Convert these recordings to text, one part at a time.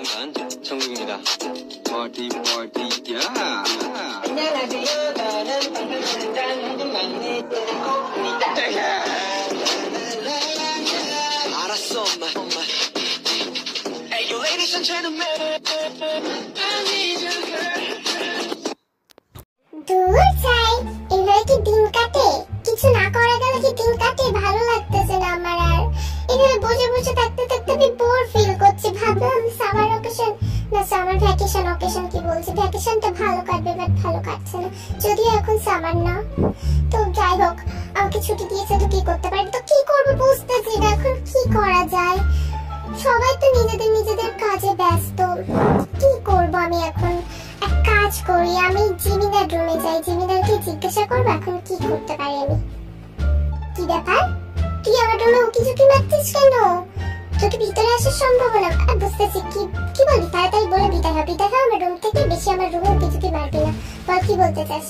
정국입니다. 파티 파티 야. 안녕하세요. 나는 방탄소년단 막내입니다. 알았어, 엄마. Hey, you ladies and gentlemen, I need you, girl. দূর চাই এভাবে কি দিন কাটে? কিছু না করা গেলে কি দিন কাটে? ভালো লাগতেছে না আমার আর। এভাবে বসে বসে থাকতে থাকতে আমি বোর ফিল করছি। ভাবলাম সামার অকেশন না সামার ভ্যাকেশন কি বলছি, ভ্যাকেশনটা ভালো কাটবে, বাট ভালো কাটছে না। যদিও এখন সামার না, তো যাই হোক, আমাকে ছুটি দিয়েছে তো কি করতে পারি, তো কি করবো বুঝতেছি না এখন কি করা যায়। সবাই তো নিজেদের কাজে ব্যস্ত, কি করবো আমি এখন? এক কাজ করি, আমি জিমিনার রুমে যাই, জিমিনারকে জিজ্ঞাসা করবো এখন কি করতে পারি আমি। কি ব্যাপার, তুই আমার রুমে উকি ঝুঁকি মারছিস কেন? তোকে ভিতরে আসার সম্ভাবনা বুঝতেছি। কি বলবি তাড়াতাড়ি বলে বিদায় হ আমার রুম থেকে, বেশি আমার রুমে উকি ঝুঁকি মারবি না। বল কি বলতে চাস?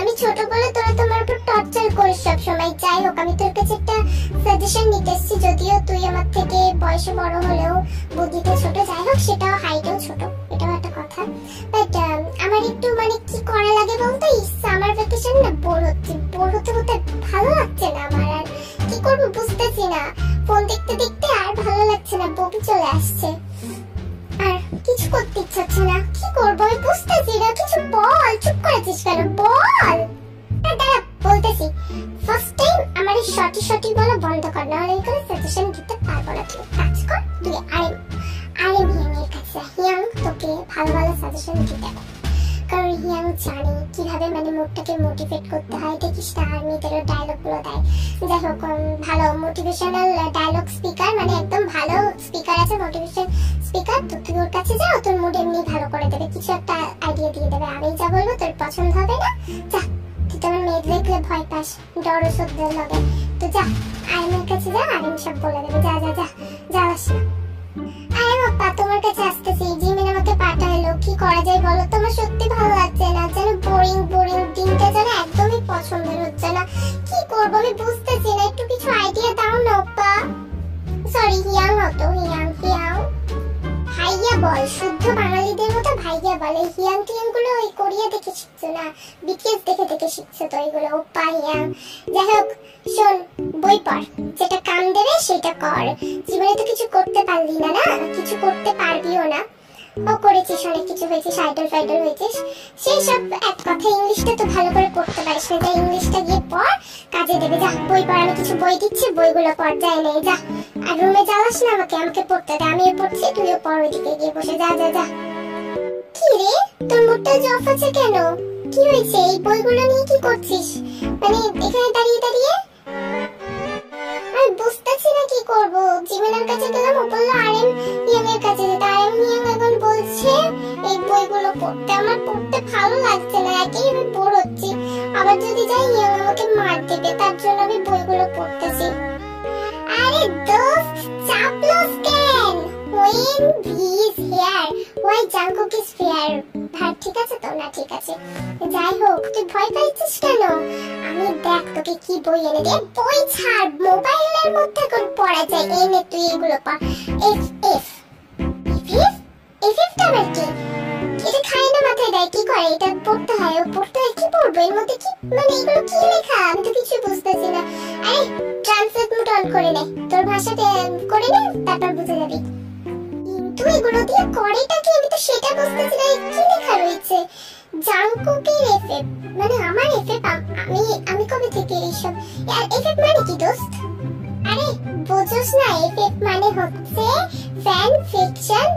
আমি ছোট বলে তোরা তোমার উপর টর্চার করিস সব সময়। যাই হোক, আমি তোর কাছে একটা সাজেশন নিতে এসেছি, যদিও তুই আমার থেকে বয়সে বড় হলেও বুদ্ধিতে ছোট। যাই হোক, সেটাও হাইটেও ছোট, এটাও একটা কথা। বাট আমার একটু মানে কি করা লাগে বলতো, সামার ভ্যাকেশন না বোর হতে ভালো লাগছে না আমার আর। কি করবো বুঝতেছি না, ফোন দেখতে দেখতে আর ভালো লাগছে না, বমি চলে আসছে আর কিছু করতে ইচ্ছা হচ্ছে না। কি করবো আমি বুঝতেছি না, কিছু বল। চুপ করেছিস কেন, বল। দাঁড়া বলতেছি। ফার্স্ট টাইম আমার এই সঠিক বলা বন্ধ কর, নাহলে আমি কোনো সাজেশন দিতে পারবো না। তুই কাজ কর, তুই আরে হিয়াংয়ের কাছে হিয়াং তোকে ভালো সাজেশন দিতে হবে, কারণ হিয়াং জানে কিভাবে মানে মুডটাকে মোটিভেট করতে হয়। দেখিস না আর মেয়েদেরও ডায়লগ গুলো দেয়। যাই হোক, ভালো মোটিভেশনাল ডায়লগ স্পিকার, মানে একদম ভালো স্পিকার আছে, মোটিভেশন স্পিকার। তো তুই ওর কাছে যাও, তোর মুড এমনি ভালো করে দেবে, কিছু একটা আইডিয়া দিয়ে দেবে। আমি যা বলবো তোর পছন্দ হবে না। যা, তুই তো আমার মেয়ে দেখলে ভয় পাস, ডর ওষুধদের লাগে, তো যা আইনের কাছে যা, আইন সব বলে দেবে। যাস না। আরে বাবা, তোমার কাছে আসতেছি। জিমিন আমাকে পাঠাইলো, কি করা যায় বলো? তোমার সত্যি ভালো লাগছে না, যেন বোরিং দিনটা যেন একদমই পছন্দের হচ্ছে না। কি করবো আমি বুঝতেছি না, একটু কিছু আইডিয়া দাও না আপা। সরি, হিয়াং হতো, হিয়াং ভাইয়া বল, শুদ্ধ বাঙালিদের মতো ভাইয়া বল। এই হিয়াং টিয়াং গুলো ওই কোরিয়া দেখে শিখছো না, বিটিএস দেখে শিখছো তো এগুলো, ওপা হিয়াং। যাই হোক শোন, বই পড়, যেটা কাম দেবে সেটা কর। জীবনে তো কিছু করতে পারলি না, কিছু করতে পারবিও না। ও করেছিস, অনেক কিছু হয়েছিস, আইডল হয়েছিস, সেই সব এক কথা। ইংলিশটা তো ভালো করে পড়তে পারিস না, তাই ইংলিশটা গিয়ে পড়, কাজে দেবে। যা বই পড়, আমি কিছু বই দিচ্ছি, বইগুলো পড়, যাই নেই যা। আর রুমে জ্বালাস না আমাকে পড়তে দে, আমিও পড়ছি, তুইও পড়, ওইদিকে গিয়ে বসে যা। কি রে, তোর মুডটা অফ আছে কেন? কি হয়েছে? এই বইগুলো নিয়ে কি করছিস, মানে এখানে দাঁড়িয়ে? আমি বুঝতেছি না কি করব। জিমিনের কাছে গেলাম, ও বললো আরএম হিয়াং এর কাছে যেতে। আরএম হিয়াং এখন বলছে এই বইগুলো পড়তে। আমার পড়তে ভালো লাগছে না, একই আমি বোর হচ্ছি। আবার যদি যাই হিয়াং আমাকে মার দেবে, তার জন্য আমি বইগুলো পড়তেছি। আরে দোস্ত, চাপলস কেন? When he is here, why Jungkook is here? ভাই ঠিক আছে তো? না ঠিক আছে। যাই হোক, তুই ভয় পাইছিস কেন? আমি দেখ তোকে কি বই এনে দে। বই ছাড়, মোবাইলের মধ্যে এখন পড়া যায়, এনে তুই এগুলো পড়। এফ টা আবার কি? এটা খায় না, মাথায় দেয়, কি করে? এটা পড়তে হয়, কি পড়বো এর মধ্যে? কি মানে এগুলো কি লেখা? আমি তো কিছু বুঝতেছি না। আরে ট্রান্সলেট মোড অন করে নে, তোর ভাষাতে করে নে, তারপর বুঝে যাবি। কিন্তু এগুলো দিয়ে করেটা কি? আমি তো সেটা বুঝতেছি না। কি লেখা রয়েছে? জাংকুকের এফএফ, মানে আমার এফএফ? আমি কবে থেকে এইসব? এফএফ মানে কি দোস্ত? আরে বুঝোস না, এফএফ মানে হচ্ছে ফ্যান ফিকশন।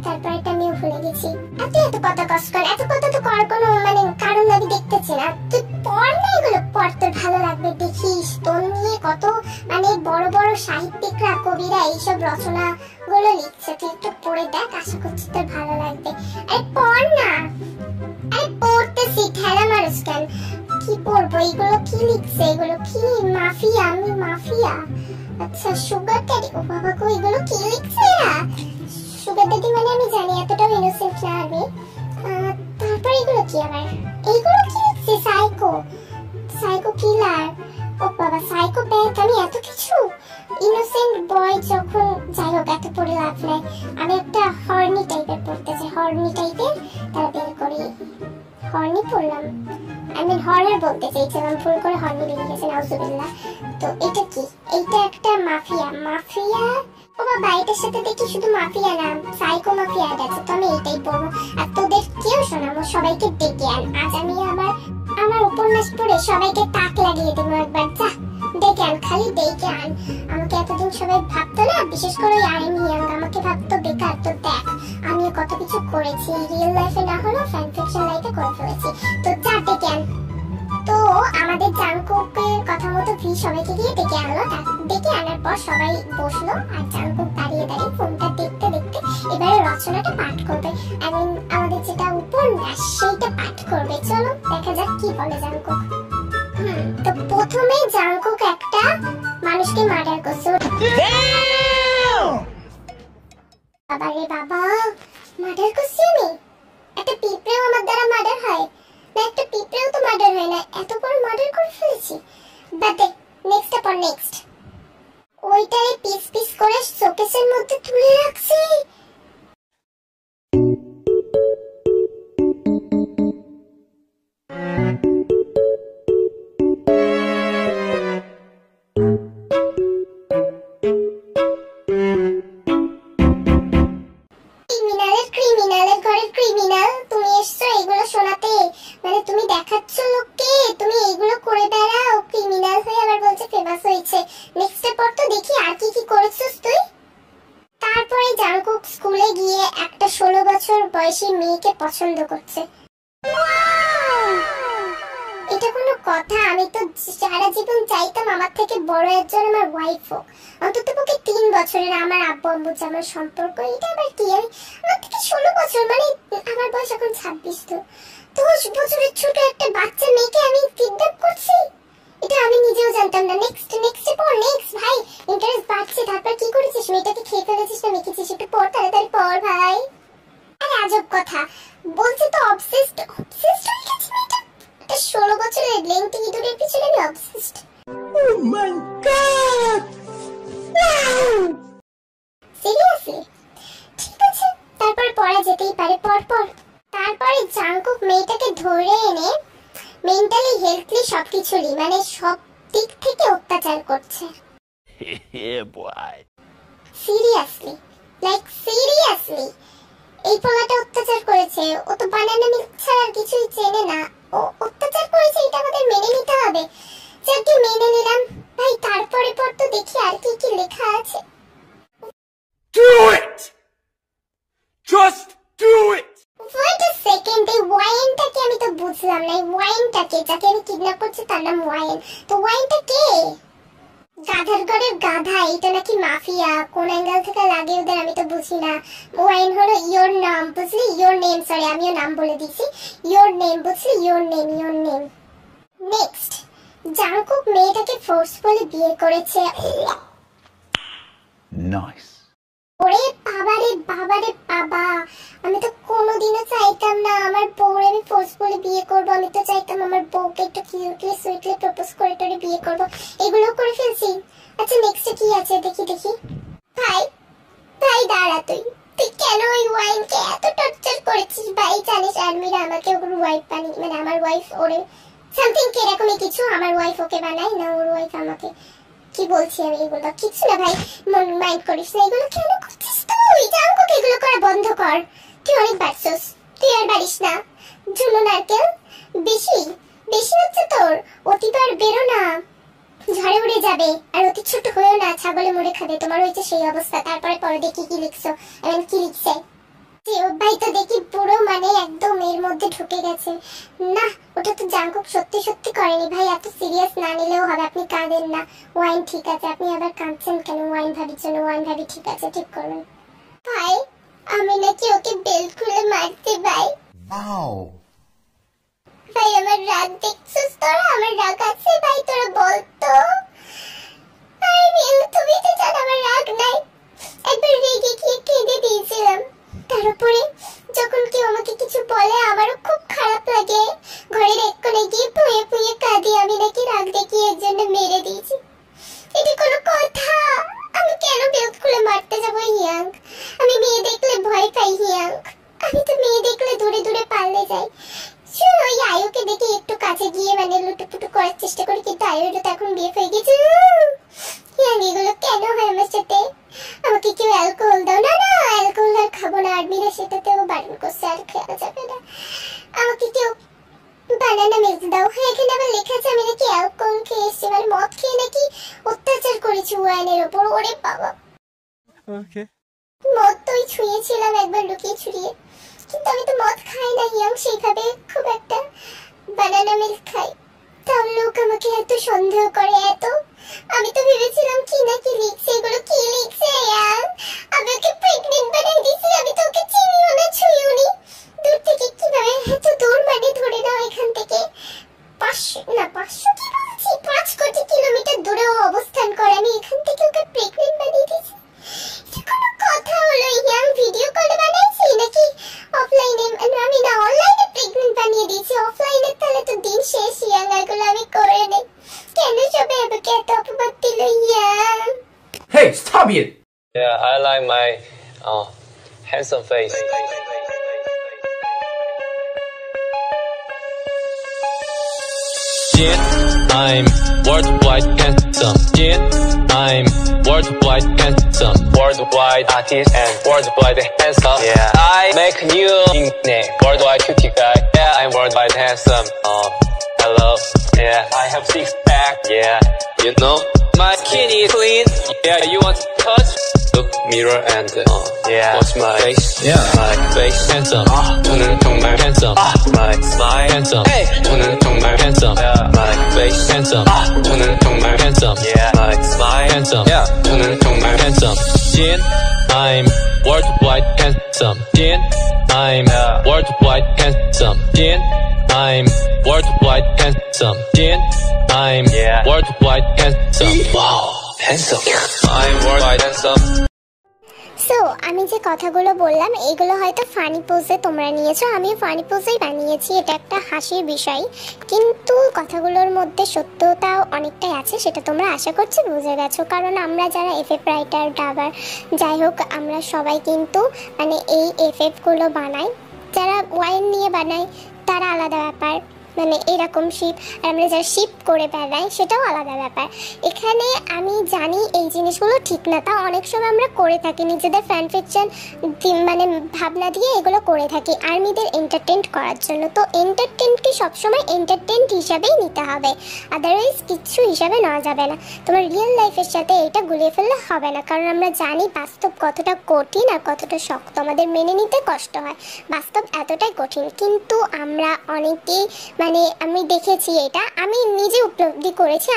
তারপর এটা আমিও ভুলে গেছি। এত কথা কষ্ট কর, এত কথা তো করার কোনো মানে কারণ আমি দেখতেছি না। তুই পড় না, এগুলো পড়, তোর ভালো লাগবে। দেখিস তোর নিয়ে কত মানে বড় সাহিত্যিকরা, কবিরা এইসব রচনা গুলো লিখছে, তুই একটু পড়ে দেখ, আশা করছি তোর ভালো লাগবে। আরে পড় না। আরে পড়তেছি, ঠেলা মানুষ কেন? কি পড়বো? এগুলো কি লিখছে? এগুলো কি? মাফিয়া? আমি মাফিয়া? আচ্ছা, সুগার ড্যাডি। ও বাবা গো, এগুলো কি লিখছে এরা? সুগার ড্যাডি মানে আমি জানি, এতটাও ইনোসেন্ট না আমি। তারপর এগুলো কি আবার? এগুলো কি লিখছে? সাইকো কিলার। ও বাবা সাইকোপ্যাথ, আমি এত কিছু ইনোসেন্ট বয় যখন, যাই হোক এত পড়ে লাভ নাই। আমি একটা হর্নি টাইপের পড়তে চাই, হর্নি টাইপের, তারা বের করি। হর্নি পড়লাম, আমি হরর বলতে চাইছিলাম, ভুল করে হর্নি বেরিয়ে গেছে, নাউজুবিল্লাহ। তো এটা কি? এইটা একটা মাফিয়া। মাফিয়া, ও বাবা এটার সাথে দেখি শুধু মাফিয়া না, সাইকো মাফিয়া অ্যাড আছে, তো আমি এটাই পড়বো। আর তোদের কেউ শোনাবো, সবাইকে ডেকে আন। আজ আমি আমার উপন্যাস পড়ে সবাইকে তাক লাগিয়ে দেবো একবার। যা ডেকে আন, খালি ডেকে আন। আমাকে এতদিন সবাই ভাবতো না, বিশেষ করে আরিম হিয়াং আমাকে ভাবতো বেকার। তো দেখ আমিও কত কিছু করেছি, রিয়েল লাইফে না হলেও ফ্যান ফিকশন লাইফে করে ফেলেছি। তো যা ডেকে আন। তো আমাদের জাংকুকের কথা মতো ভি সবাইকে গিয়ে ডেকে আনলো। ডেকে আনার পর সবাই বসলো, আর জাংকুক দাঁড়িয়ে দাঁড়িয়ে ফোনটা দেখতে দেখতে এবারে রচনাটা পাঠ করবে, এবং আমাদের যেটা উপন্যাস সেইটা পাঠ করবে। চলো দেখা যাক কি বলে জাংকুক। তো প্রথমে জাংকুক একটা মানুষকে মার্ডার করছে। বাবা রে বাবা, মার্ডার করছি আমি? একটা পিঁপড়েও আমার দ্বারা মার্ডার হয় না, একটা পিঁপড়েও তো মার্ডার হয় না, এত বড় মার্ডার করে ফেলেছি। বাট নেক্সট পর নেক্সট, ওইটারে পিস পিস করে শোকেসের মধ্যে তুলে রাখছি। ক্রিমিনালের ঘরের ক্রিমিনাল তুমি এসছো এগুলো শোনাতে? মানে তুমি দেখাচ্ছ লোককে তুমি এইগুলো করে বেড়াও, ক্রিমিনাল হয়ে আবার বলছে ফেমাস হয়েছে। নেক্সট পর তো দেখি আর কি কি করেছিস তুই। তারপরে জাংকুক স্কুলে গিয়ে একটা 16 বছর বয়সী মেয়েকে পছন্দ করছে। এটা কোনো কথা? আমি তো সারা জীবন চাইতাম আমার থেকে বড় একজন আমার ওয়াইফ হোক, অন্তত পক্ষে 3 বছরের। আমার আব্বু আম্মুর যেমন সম্পর্ক, এটা আবার কি? আমার থেকে 16 বছর, মানে আমার বয়স এখন 26। তো 10 বছরের ছোট একটা বাচ্চা মেয়েকে আমি কিডন্যাপ করছি, এটা আমি নিজেও জানতাম না। নেক্সট পর নেক্সট ভাই, ইন্টারেস্ট বাড়ছে। তারপর কি করেছিস? মেয়েটাকে খেয়ে ফেলেছিস না মেখেছিস? একটু পর, তাড়াতাড়ি পর ভাই। আরে আজব কথা বলছি তো, অবসেসড হয়ে গেছে মেয়েটা। 16 বছরের লেংটি ইঁদুরের পিছনে আমি obsessed. Oh my god! Seriously? ঠিক আছে, তারপর পড়া যেতেই পারে, পর। তারপরে জাংকুক মেয়েটাকে ধরে এনে মেন্টালি হেলথলি সবকিছুরই, মানে সব দিক থেকে অত্যাচার করছে। সিরিয়াসলি, লাইক সিরিয়াসলি এই পোলাটা অত্যাচার করেছে। ও তো বানানা মিল্ক ছাড়া আর কিছুই চেনে না, ও অত্যাচার করেছে, এটা আমাদের মেনে নিতে হবে। যাকে মেনে নিলাম ভাই। তারপরে পর তো দেখি আর কি কি লেখা আছে। Do it! Just do it! Wait a second, এই ওয়াইনটাকে আমি তো বুঝলাম না। এই ওয়াইনটাকে, যাকে আমি কিডন্যাপ করছি তার নাম ওয়াইন। তো ওয়াইনটা কে? গাধার ঘরের গাধা। এটা নাকি মাফিয়া, কোন অ্যাঙ্গেল থেকে লাগে ওদের আমি তো বুঝি না। ওয়াইন হলো ইয়োর নাম, বুঝলি? ইয়োর নেম, সরি আমিও নাম বলে দিছি। ইয়োর নেম, বুঝলি? Your name. নেক্সট, জাংকুক মেয়েটাকে ফোর্সফুলি বিয়ে করেছে। নাইস। ওরে বাবারে বাবা, আমি তো কোনোদিনও চাইতাম না আমার বউরে আমি ফোর্সফুলি বিয়ে করবো। আমি তো চাইতাম আমার বউকে একটু কিউটলি সুইটলি প্রপোজ করে টোরে বিয়ে করবো, এগুলো করে ফেলছি। আচ্ছা নেক্সটে কি আছে দেখি। ভাই দাঁড়া, তুই কেন ওই ওয়াইনকে এত টর্চার করেছিস? ভাই জানিস আর্মিরা আমাকে ওর ওয়াইফ বানিয়ে, মানে আমার ওয়াইফ ওরে সামথিং এরকমই কিছু, আমার ওয়াইফ ওকে বানাই না, ওর ওয়াইফ আমাকে। কি বলছি আমি? এগুলো কিছু না ভাই, মন মাইন্ড করিস না। এগুলো কেন করছিস তুই? জাংকুক এগুলো করা বন্ধ কর। তুই অনেক বাড়ছিস, তুই আর বাড়িস না। ঝুলো নারকেল বেশি হচ্ছে তোর, অতিবার বেরো না, ঝড়ে উড়ে যাবে। আর অতি ছোট হয়েও না, ছাগলে মুড়ে খাবে। তোমার হয়েছে সেই অবস্থা। তারপরে পরে দেখি কি লিখছো, এমন কি লিখছে। ভাই তো দেখি পুরো মানে একদম এর মধ্যে ঢুকে গেছে। না, ওটা তো জাংকুক সত্যি করেনি ভাই। এত সিরিয়াস না নিলেও হবে, আপনি কাঁদেন না। ওয়াইন ঠিক আছে, আপনি আবার কাঁদছেন কেন? ওয়াইন ভাবির জন্য। ওয়াইন ভাবি ঠিক আছে, ঠিক করবেন। ভাই আমি নাকি ওকে বেল্ট খুলে মারতে ভাই। ভাই আমার রাগ দেখছিস তোরা? আমার রাগ আছে ভাই, তোরা বলতো। তুমি তো জান আমার রাগ নাই। একবার রেগে গিয়ে কেঁদে দিয়েছিলাম। তারপরে যখন কেউ আমাকে কিছু বলে আমারও খুব খারাপ লাগে। ঘরের এক কোণে গিয়ে পুয়ে কাঁদি। আমি নাকি রাগ দেখিয়ে এর জন্য মেরে এগুলো কেন হয় আমার সাথে? আমাকে কেউ অ্যালকোহল দাও। না না, অ্যালকোহল আর খাবো না, আর্মিরা সেটাতেও বারণ করছে, আর খাওয়া যাবে না। আমাকে কেউ বানানা মিল্ক দাও। এখানে আবার লেখা আছে আমি নাকি অ্যালকোহল খেয়ে এসেছি, মানে মদ খেয়ে নাকি অত্যাচার করেছি ওয়াইনের ওপর। ওরে বাবা, মদ তো ছুঁয়েছিলাম একবার লুকিয়ে ছুড়িয়ে, কিন্তু আমি তো মদ খাই না ইয়াং, সেইভাবে খুব একটা বানানা মিল্ক খাই। তাহলে লোক আমাকে এত সন্দেহ করে এত। আমি তো ভেবেছিলাম কি না কি লিখছে, এগুলো কি লিখছে ইয়াং? আমি ওকে প্রেগনেন্ট বানাই দিয়েছি, আমি তো ওকে চিনিও না ছুঁইও নি। দূর থেকে কিভাবে এত দূর, মানে ধরে নাও এখান থেকে 500 কি বলছি, 5 কোটি কিলোমিটার দূরেও অবস্থান করে, আমি এখান থেকে ওকে প্রেগনেন্ট বানিয়ে দিয়েছি। কোনো কথা হলো ইয়াং? ভিডিও কলে বানাইছি নাকি অফলাইনে? আমি না অনলাইনে প্রেগনেন্ট বানিয়ে দিয়েছি, অফলাইনে তাহলে তো দিন শেষ ইয়াং। এগুলো আমি করে নেই। কেন সবাই আমাকে এত অপবাদ দিল young? Hey, stop it! Yeah, I like my handsome face. I'm worldwide handsome. I'm worldwide handsome. Worldwide artist and worldwide handsome. Yeah, I make a new nickname. Worldwide cutie guy. Yeah, I'm worldwide handsome. Hello. Yeah, I have 6 pack. Yeah, you know my skin is clean. Yeah, you want to touch? Look mirror and yeah, watch my face. Yeah, my face handsome. 오늘 정말 handsome. My smile handsome. Hey, 오늘 정말 handsome. Yeah, my face handsome. 오늘 정말 handsome. Yeah, my smile handsome. Yeah, 오늘 정말 handsome. I'm worldwide handsome. I'm worldwide handsome. I'm worldwide handsome. I'm worldwide handsome. Wow, handsome. I'm worldwide handsome. So আমি যে কথাগুলো বললাম এগুলো হয়তো funny পোজে তোমরা নিয়েছো, আমিও funny পোজেই বানিয়েছি, এটা একটা হাসির বিষয়, কিন্তু কথাগুলোর মধ্যে সত্যতাও অনেকটাই আছে, সেটা তোমরা আশা করছি বুঝে গেছো। কারণ আমরা যারা এফএফ রাইটার, ডাবার, যাই হোক আমরা সবাই কিন্তু মানে এই এফএফগুলো বানাই। যারা ওয়াইন নিয়ে বানায় তারা আলাদা ব্যাপার, মানে এরকম শিপ, আর আমরা যারা শিপ করে বেড়াই সেটাও আলাদা ব্যাপার। এখানে আমি জানি এই জিনিসগুলো ঠিক না, তা অনেক সময় আমরা করে থাকি নিজেদের ফ্যান ফিকশন মানে ভাবনা দিয়ে এগুলো করে থাকি আর্মিদের এন্টারটেইন করার জন্য। তো এন্টারটেইনকে সবসময় এন্টারটেইন হিসাবেই নিতে হবে, আদারওয়াইজ কিছু হিসাবে নেওয়া যাবে না। তোমার রিয়েল লাইফের সাথে এটা গুলিয়ে ফেললে হবে না, কারণ আমরা জানি বাস্তব কতটা কঠিন আর কতটা শক্ত, আমাদের মেনে নিতে কষ্ট হয়, বাস্তব এতটাই কঠিন। কিন্তু আমরা অনেকেই মানে আমি দেখেছি, এটা আমি নিজে উপলব্ধি করেছি,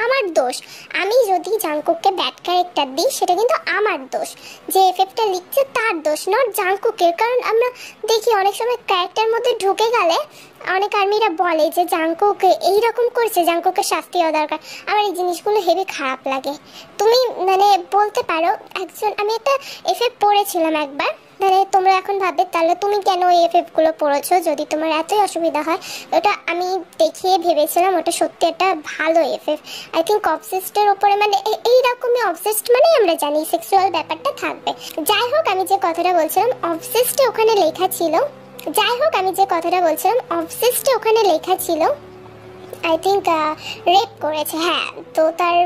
আমার দোষ। আমি যদি জাংকুককে ব্যাড ক্যারেক্টার দিই সেটা কিন্তু আমার দোষ, যে এফএফটা লিখছে তার দোষ, নট জাংকুকের। কারণ আমরা দেখি অনেক সময় ক্যারেক্টার মধ্যে ঢুকে গেলে অনেক আর্মিরা বলে যে জাংকুক এইরকম করছে, জাংকুকের শাস্তি হওয়া দরকার। আমার এই জিনিসগুলো হেবি খারাপ লাগে। তুমি মানে বলতে পারো একজন, আমি একটা এফএফ পড়েছিলাম একবার, মানে তোমরা এখন ভাববে তাহলে তুমি কেন ওই এফএফগুলো পড়েছো যদি তোমার এতই অসুবিধা হয়। ওটা আমি দেখিয়ে ভেবেছিলাম ওটা সত্যি একটা ভালো এফএফ। আই থিঙ্ক অবসেসডের ওপরে, মানে এইরকমই অবসেসড মানে আমরা জানি সেক্সুয়াল ব্যাপারটা থাকবে। যাই হোক আমি যে কথাটা বলছিলাম অবসেসডে ওখানে লেখা ছিল, অবসেসডে ওখানে লেখা ছিল আই থিঙ্ক রেপ করেছে। হ্যাঁ, তো তার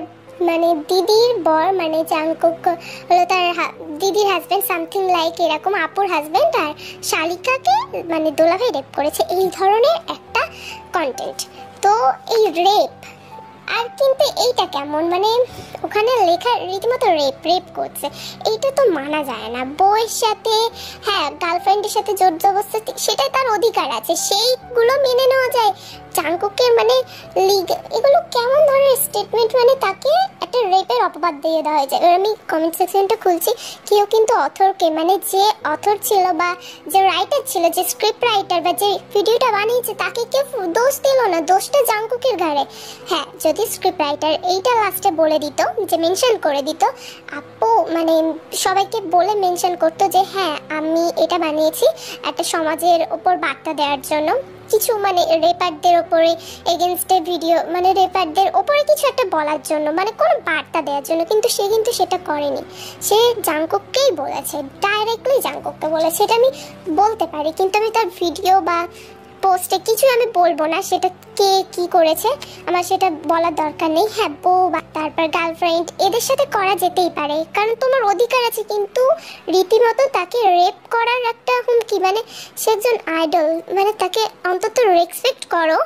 মানে দিদির বর মানে জাংকুক হলো তার দিদির হাজবেন্ড, সামথিং লাইক এরকম, আপুর হাজবেন্ড আর শালিকাকে মানে দোলাভাই রেপ করেছে, এই ধরনের একটা কন্টেন্ট। তো এই রেপ আর কিন্তু এইটা কেমন, মানে ওখানে লেখা রীতিমতো রেপ করছে, এইটা তো মানা যায় না। বউয়ের সাথে, হ্যাঁ গার্লফ্রেন্ডের সাথে জোর জবরদস্তি, সেটাই তার অধিকার আছে, সেইগুলো মেনে নেওয়া যায়। জাংকুকের মানে এগুলো কেমন ধরনের স্টেটমেন্ট, মানে তাকে একটা রেপের অপবাদ দিয়ে দেওয়া হয়েছে। এবার আমি কমেন্ট সেকশনটা খুলছি, কেউ কিন্তু অথরকে মানে যে অথর ছিল বা যে রাইটার ছিল, যে স্ক্রিপ্ট রাইটার বা যে ভিডিওটা বানিয়েছে তাকে কেউ দোষ দিল না, দোষটা জাংকুকের ঘাড়ে। হ্যাঁ, যদি স্ক্রিপ্ট রাইটার এইটা লাস্টে বলে দিত, যে মেনশন করে দিত, আপু মানে সবাইকে বলে মেনশন করতো যে হ্যাঁ আমি এটা বানিয়েছি একটা সমাজের ওপর বার্তা দেওয়ার জন্য, কিছু মানে রেপারদের ওপরে এগেনস্টে ভিডিও, মানে রেপারদের ওপরে কিছু একটা বলার জন্য, মানে কোনো বার্তা দেওয়ার জন্য, কিন্তু সে কিন্তু সেটা করেনি। সে জাংকুককেই বলেছে, ডাইরেক্টলি জাংকুককে বলেছে, এটা আমি বলতে পারি, কিন্তু আমি তার ভিডিও বা পোস্টে কিছু আমি বলবো না, সেটা কে কি করেছে আমার সেটা বলার দরকার নেই। হ্যাঁ, বউ বা তারপর গার্লফ্রেন্ড এদের সাথে করা যেতেই পারে, কারণ তোমার অধিকার আছে, কিন্তু রীতিমতো তাকে রেপ করার একটা হুমকি, মানে সে একজন আইডল, মানে তাকে অন্তত রেসপেক্ট করো,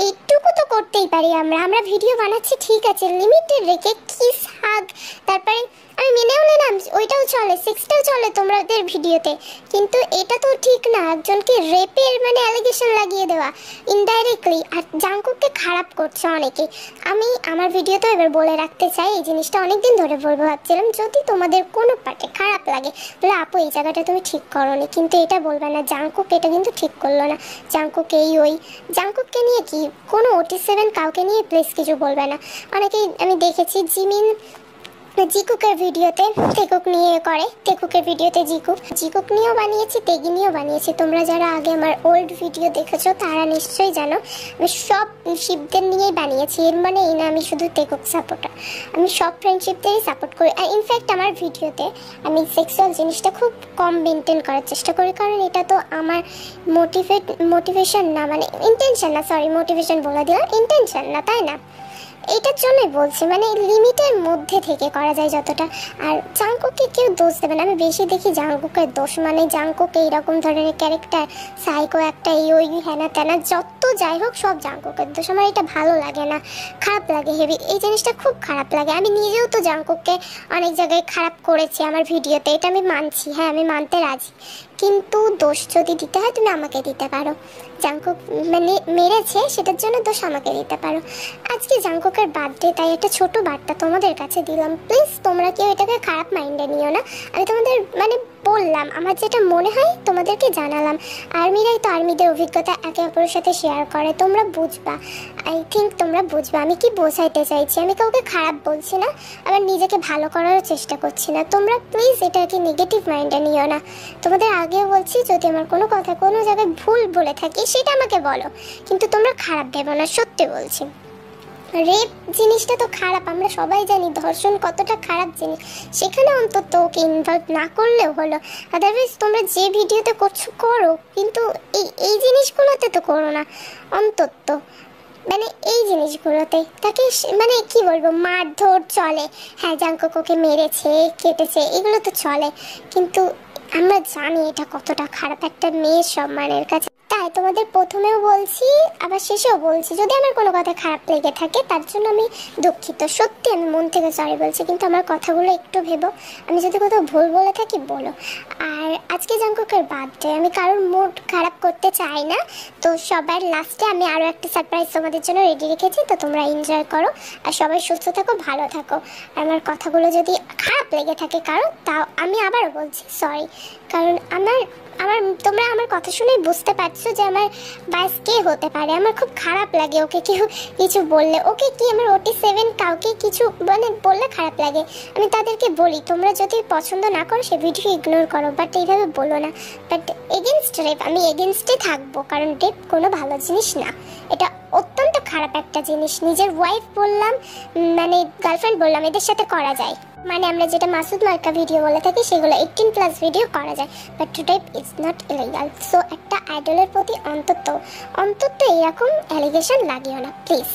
এইটুকু তো করতেই পারি আমরা ভিডিও বানাচ্ছি ঠিক আছে, লিমিটেড রেখে কিস হাগ, তারপরে আমি মেনেও নিলাম ওইটাও চলে, সেক্সটাও চলে তোমাদের ভিডিওতে, কিন্তু এটা তো ঠিক না একজনকে রেপের মানে অ্যালিগেশন লাগিয়ে দেওয়া ইনডাইরেক্টলি। আর জাঙ্কুককে খারাপ করছে অনেকে, আমি আমার ভিডিওতে এবার বলে রাখতে চাই, এই জিনিসটা অনেকদিন ধরে বলবো ভাবছিলাম, যদি তোমাদের কোনো পার্টে খারাপ লাগে তাহলে আপু এই জায়গাটা তুমি ঠিক করোনি, কিন্তু এটা বলবে না জাঙ্কুক এটা কিন্তু ঠিক করলো না, জাঙ্কুক এই ওই, জাঙ্কুককে নিয়ে কি কোনো OT7 কাউকে নিয়ে প্লিজ কিছু বলবে না। অনেকেই আমি দেখেছি জিমিন জিকুকের ভিডিওতে তেকুক নিয়ে করে, তেকুকের ভিডিওতে জিকুক নিয়েও বানিয়েছি, তেগি নিয়েও বানিয়েছি। তোমরা যারা আগে আমার ওল্ড ভিডিও দেখেছো তারা নিশ্চয়ই জানো আমি সব শিপদের নিয়েই বানিয়েছি, এর মানে এই না আমি শুধু তেকুক সাপোর্টার, আমি সব ফ্রেন্ডশিপদেরই সাপোর্ট করি। আর ইনফ্যাক্ট আমার ভিডিওতে আমি সেক্সুয়াল জিনিসটা খুব কম মেনটেন করার চেষ্টা করি, কারণ এটা তো আমার মোটিভেশন না, মানে ইন্টেনশন না, সরি মোটিভেশন বলে দিলাম, ইন্টেনশন না, তাই না? এইটার জন্যই বলছি, মানে লিমিটের মধ্যে থেকে করা যায় যতটা। আর জাঙ্কুককে কেউ দোষ দেবে না, আমি বেশি দেখি জাঙ্কুকের দোষ, মানে জাঙ্কুক এইরকম ধরনের ক্যারেক্টার, সাইকো একটা, এই ওই হ্যানা ত্যানা যত যাই হোক সব জাঙ্কুকের দোষ। আমার এটা ভালো লাগে না, খারাপ লাগে হেভি, এই জিনিসটা খুব খারাপ লাগে। আমি নিজেও তো জাঙ্কুককে অনেক জায়গায় খারাপ করেছি আমার ভিডিওতে, এটা আমি মানছি, হ্যাঁ আমি মানতে রাজি, কিন্তু দোষ যদি দিতে হয় তুমি আমাকে দিতে পারো, জাঙ্কুক মানে মেরেছে সেটার জন্য দোষ আমাকে দিতে পারো। আজকে জাঙ্কুকের বার্থডে, তাই একটা ছোট বার্তা তোমাদের কাছে দিলাম, প্লিজ তোমরা কেউ এটাকে খারাপ মাইন্ডে নিও না, আমি তোমাদের মানে বললাম আমার যেটা মনে হয় তোমাদেরকে জানালাম। আর্মিরাই তো আর্মিদের অভিজ্ঞতা একে অপরের সাথে শেয়ার করে, তোমরা বুঝবা, আই থিঙ্ক তোমরা বুঝবা আমি কি বোঝাইতে চাইছি। আমি কাউকে খারাপ বলছি না, আবার নিজেকে ভালো করারও চেষ্টা করছি না, তোমরা প্লিজ এটাকে নেগেটিভ মাইন্ডে নিও না। তোমাদের আগেও বলছি যদি আমার কোনো কথা কোনো জায়গায় ভুল বলে থাকি সেটা আমাকে বলো, কিন্তু তোমরা খারাপ ভেবো না, সত্যি বলছি। রেপ জিনিসটা তো খারাপ, আমরা সবাই জানি ধর্ষণ কতটা খারাপ জিনিস, সেখানে অন্তত ওকে ইনভলভ না করলেও হলো, আদারওয়াইজ তোমরা যে ভিডিওতে করছো করো, কিন্তু এই জিনিসগুলোতে তো করো না অন্তত, মানে এই জিনিসগুলোতে তাকে মানে কি বলবো মারধর চলে, হ্যাঁ জাঙ্কুক ওকে মেরেছে কেটেছে এগুলো তো চলে, কিন্তু আমরা জানি এটা কতটা খারাপ একটা মেয়ের সম্মানের কাছে। তাই তোমাদের প্রথমেও বলছি আবার শেষেও বলছি, যদি আমার কোনো কথা খারাপ লেগে থাকে তার জন্য আমি দুঃখিত, সত্যি আমি মন থেকে সরি বলছি, কিন্তু আমার কথাগুলো একটু ভেবো, আমি যদি কোথাও ভুল বলে থাকি বলো। আর আজকে জাঙ্কুকের বার্থডে, আমি কারোর মুড খারাপ করতে চাই না, তো সবার লাস্টে আমি আরও একটা সারপ্রাইজ তোমাদের জন্য রেডি রেখেছি, তো তোমরা এনজয় করো আর সবাই সুস্থ থাকো ভালো থাকো। আর আমার কথাগুলো যদি খারাপ লেগে থাকে কারণ তাও আমি আবারও বলছি সরি, কারণ তোমরা আমার কথা শুনেই বুঝতে পারছো যে আমার বাস কে হতে পারে, আমার খুব খারাপ লাগে ওকে কেউ কিছু বললে, ওকে কি আমার OT7 কাউকে কিছু মানে বললে খারাপ লাগে, আমি তাদেরকে বলি তোমরা যদি পছন্দ না করো সে ভিডিও ইগনোর করো, বাট এইভাবে বলো না। বাট এগেনস্ট রেপ আমি এগেনস্টে থাকবো, কারণ রেপ কোনো ভালো জিনিস না, এটা অত্যন্ত খারাপ একটা জিনিস। নিজের ওয়াইফ বললাম মানে গার্লফ্রেন্ড বললাম এদের সাথে করা যায়, মানে আমরা যেটা মাসুদ মার্কা ভিডিও বলে থাকি সেগুলো 18+ ভিডিও করা যায়, but to type is not illegal. So একটা আইডলের প্রতি অন্তত এরকম অ্যালিগেশন লাগিও না প্লিজ।